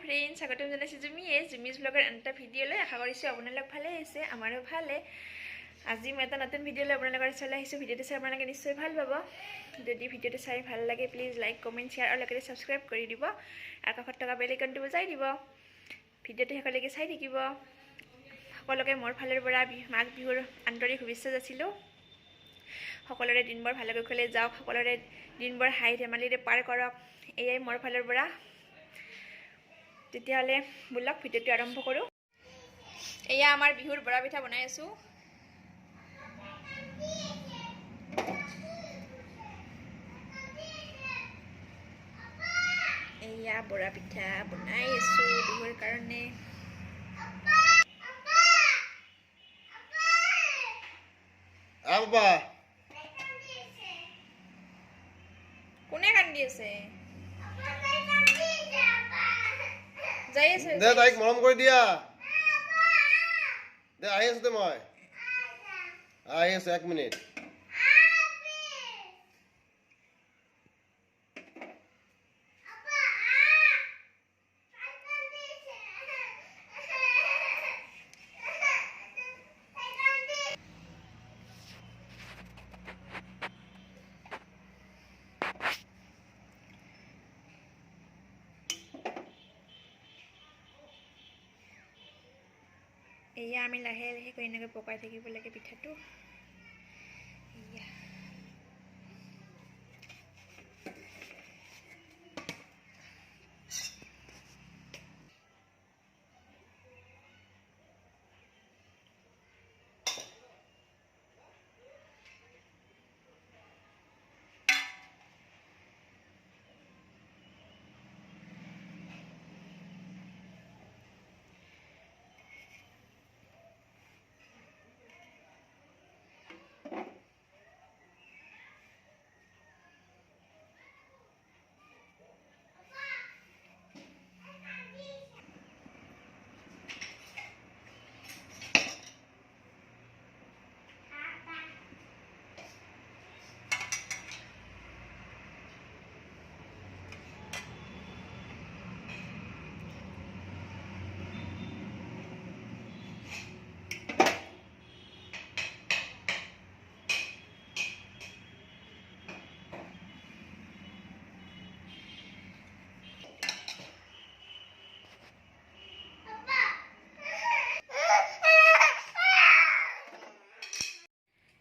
Friend স্বাগতম জানাইছোঁ জুমিজ ব্লগৰ এটা ভিডিঅ'লৈ আশা কৰিছোঁ আপোনালোক ভালে আছে আমাৰো ভালে আজি মই এটা নতুন ভিডিঅ'লৈ আপোনালোকৰ ওচৰলৈ আহিছোঁ ভিডিঅ'টো চাই আপোনালোকে নিশ্চয় ভাল পাব যদি ভিডিঅ'টো চাই ভাল লাগে প্লিজ লাইক কমেণ্ট শ্বেয়াৰ আৰু লগতে ছাবস্ক্ৰাইব কৰি দিব আৰু কাষত থকা বেল আইকনটো বজাই দিব ভিডিঅ'টো শেষলৈকে চাই থাকিব সকলোকে মোৰ ফালৰ পৰা মাঘ বিহুৰ আন্তৰিক শুভেচ্ছা যাচিলোঁ সকলোৰে দিনবোৰ ভালে কুশলে যাওক সকলোৰে দিনবোৰ হাঁহি ধেমালিৰে পাৰ কৰক এয়াই মোৰ ফালৰ পৰা তেতিয়াহ'লে বলক ভিডিঅ'টো আৰম্ভ কৰোঁ এয়া আমাৰ বিহুৰ বৰা পিঠা বনাই আছোঁ এয়া বৰা পিঠা বনাই আছোঁ বিহুৰ কাৰণে কোনে কান্দি আছে যাই আছে দে তাইক মৰম কৰি দিয়া দে আহি আছো দে মই আহি আছো 1 মিনিট এয়া আমি লাহে লাহে কৰি এনেকৈ পকাই থাকিব লাগে পিঠাটো এয়া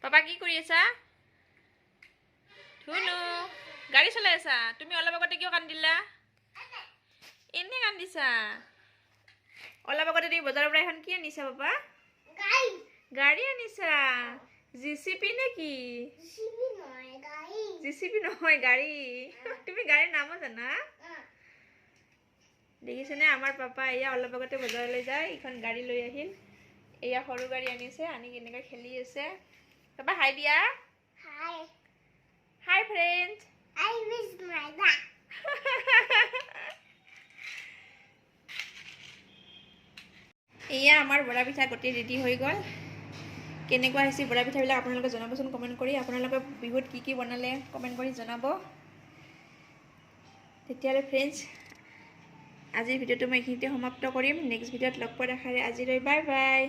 পাপা কি কৰি আছা ধুনু গাড়ী চলাই আছা তুমি অলপ আগতে কিয় কান্দিলা এনে কান্দিছা অলপ আগতে তুমি বজাৰৰ পৰা এখন কি আনিছা পাপা গাড়ী আনিছা জিচিপি নেকি জিচিপি নহয় গাড়ী তুমি গাড়ীৰ নামো জানা দেখিছেনে আমাৰ পাপা এয়া অলপ আগতে বজাৰলৈ যায় এখন গাড়ী লৈ আহিল এয়া সৰু গাড়ী আনিছে আনি কেনেকৈ খেলি আছে Papa, hi dear. Hi. Hi friends. I miss my dad. এয়া আমাৰ বৰা পিঠা গটি ৰেডি হৈ গ'ল কেনেকুৱা হৈছে বৰা পিঠাবিলাক আপোনালোকে জনাবচোন কমেণ্ট কৰি আপোনালোকে বিহুত কি কি বনালে কমেণ্ট কৰি জনাব তেতিয়াহ'লে ফ্ৰেণ্ডছ আজিৰ ভিডিঅ'টো মই এইখিনিতে সমাপ্ত কৰিম নেক্সট ভিডিঅ'ত লগ পোৱাৰ আশাৰে আজিলৈ বাই বাই